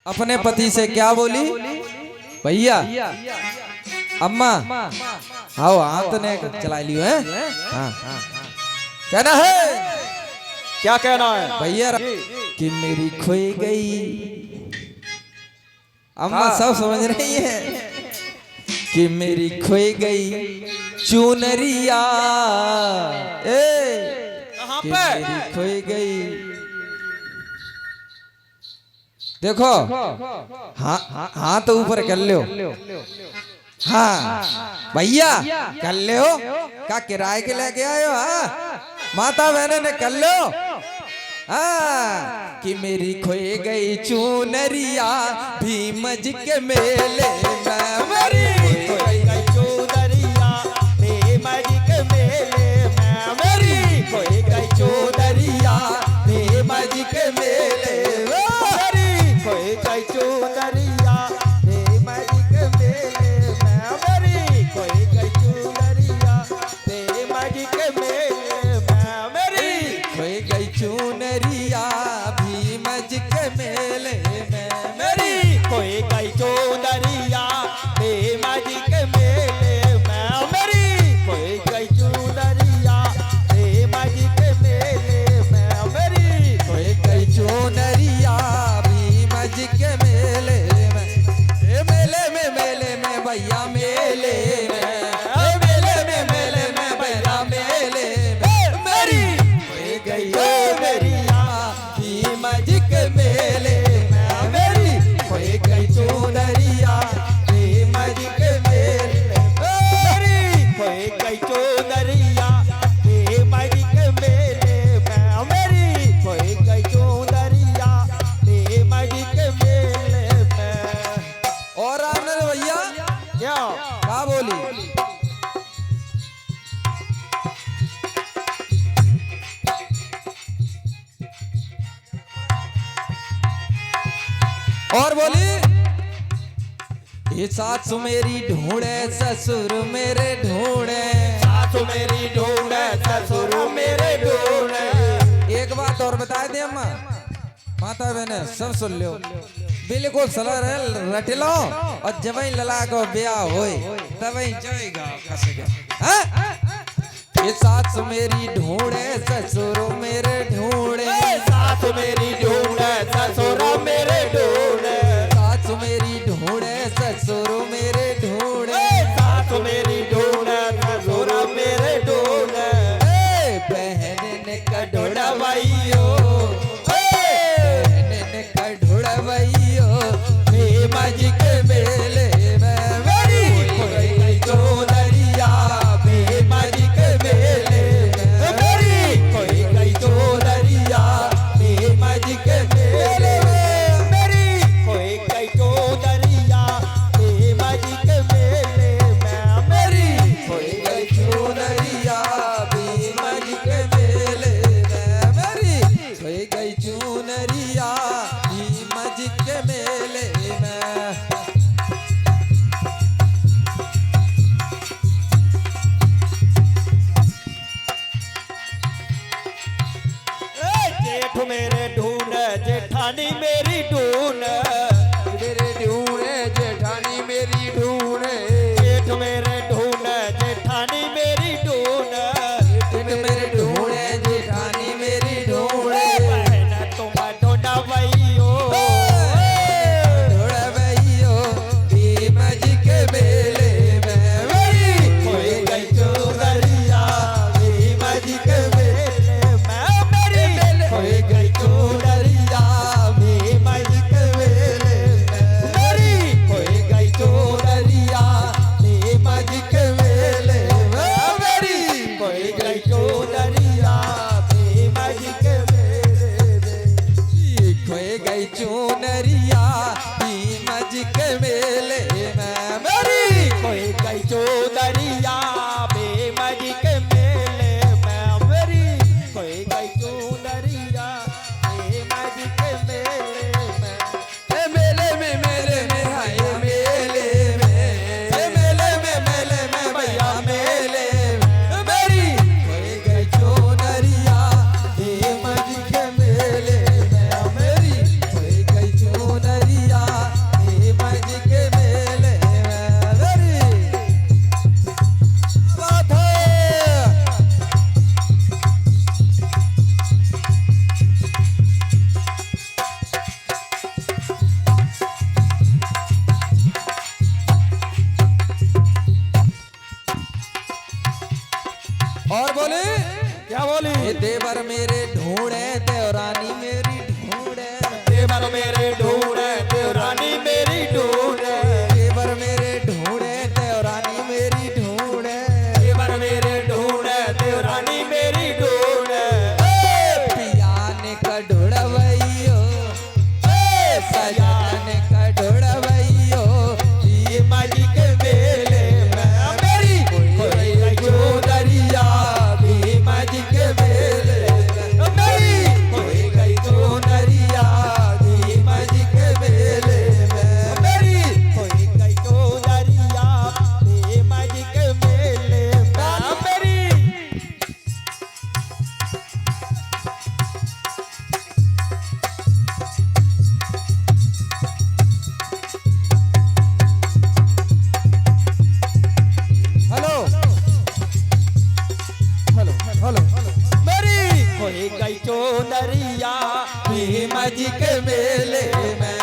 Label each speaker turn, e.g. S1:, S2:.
S1: अपने पति से क्या बोली, भैया अम्मा आओ हाथ ने चला लियो है। हाँ कहना है,
S2: क्या कहना है
S1: भैया कि मेरी खोई गई। अम्मा सब समझ रही है कि मेरी खोई गई चुनरिया,
S2: कहाँ
S1: कि
S2: पे
S1: मेरी खोई गई। देखो हाँ हाँ तो ऊपर कर लो। हाँ भैया कर लो, क्या किराए के लेके आए हो? हाँ माता बहने ने कर लो। हाँ कि मेरी खोई गई चुनरिया भीमज के मेले में, मेरी खोई गई
S2: चौधरिया भीमज के मेले में,
S1: मेरी खोई गई चुनरिया भीमज के मेले में,
S2: मेरी खोई गई चौधरिया भीमज के मेले में, मेरी खोई गई चौधरिया भीमज के मेले में, मेरी
S1: खोई गई चुनरिया भीमज के मेले में,
S2: मेरी खोई गई चौधरिया भीमज के मेले में, मेरी खोई गई चौधरिया भीमज के मेले में, मेरी
S1: खोई गई चुनरिया भीमज के मेले में। ए मेले में भैया मेले में, ए मेले में भैया मेले में, मेरी खोई गई चुनरिया भीमज के मेले में, मेरी खोई गई चुनरिया भीमज के मेले में,
S2: मेरी खोई गई चौधरिया भीमज के मेले में, मेरी खोई गई चौधरिया भीमज के मेले में।
S1: और आनंद भैया क्या बोली, और बोली ये सासु मेरी ढूंढे ससुर मेरे ढूंढे,
S2: सासु मेरी ढूंढे ससुर मेरे ढूंढे।
S1: एक बात और बता दे अम्मा, माता बहने सब सुन लो, बिल्कुल सलाह रट लो और जब ही लला को ब्याह होए तब ही जाएगा हाँ? ये सासु मेरी ढूंढे ससुर मेरे ढूंढे,
S2: सासु मेरी ढूंढे ससुर मेरे ढूंढे,
S1: सासु मेरी ढूंढे ससुर मेरे ढूंढे,
S2: सासु मेरी ढूंढे ससुर मेरे ढूंढे।
S1: बहन ने कढोड़ा
S2: भाइयो
S1: बहन ने कढोड़ा भैयो भीमज के मेले में, मेरी खोई गई चौधरिया भीमज के मेले में, मेरी खोई गई चौधरिया भीमज के मेले में,
S2: मेरी खोई गई चौधरिया भीमज के मेले में,
S1: मेरी खोई गई चुनरिया भीमज के मेले में, मेरी खोई गई चुनरिया भीमज के मेले में।
S2: जेठ मेरे ढूंढे जेठानी मेरी ढूंढे,
S1: मेरे ढूंढे जेठानी मेरी ढूंढे,
S2: जेठ मेरे ढूंढे जेठानी मेरी ढूंढे,
S1: जेठ मेरे ढूंढे जेठानी मेरी ढूंढे,
S2: बहन तुम ढूंढा भैयो
S1: ढूंढा भैयो भीमज के मेले में, मेरी खोई गई चौधरिया भीमज के मेले में, मेरी खोई गई चौधरिया भीमज के मेले में, मेरी खोई गई चौधरिया भीमज के मेले में, मेरी खोई गई चौधरिया भीमज के मेले में, खोई गई चुनरिया भीमज के मेले में, मेरी
S2: कोई गई चौधरिया भीमज के मेले में, मेरी कोई गई चौधरिया भीमज के मेले में।
S1: ए मेले में हाय मेले में, ए मेले में भैया मेले में, मेरी खोई गई चुनरिया भीमज के मेले में, मेरी खोई गई चुनरिया और बोले
S2: क्या बोली?
S1: ये देवर मेरे ढूंढे देवरानी मेरी ढूंढे,
S2: देवर मेरे ढूंढे देवरानी मेरी ढूंढे,
S1: देवर मेरे ढूंढे देवरानी मेरी ढूंढे,
S2: देवर मेरे ढूंढे देवरानी मेरी ढूंढे।
S1: पिया ने का ढूंढवैयो, सजन ने का ढूंढवैयो,
S2: भीमा जी के मेले में मेरी
S1: कोई चौधरिया भीमा जी के मेले में,
S2: मेरी
S1: कोई गई चौधरिया भीमा जी के मेले में,
S2: मेरी कोई गई चौधरिया भीमा जी के मेले में मेरी।
S1: हेलो हेलो हेलो
S2: मेरी कोई गई चौधरिया
S1: भीमा जी के मेले में,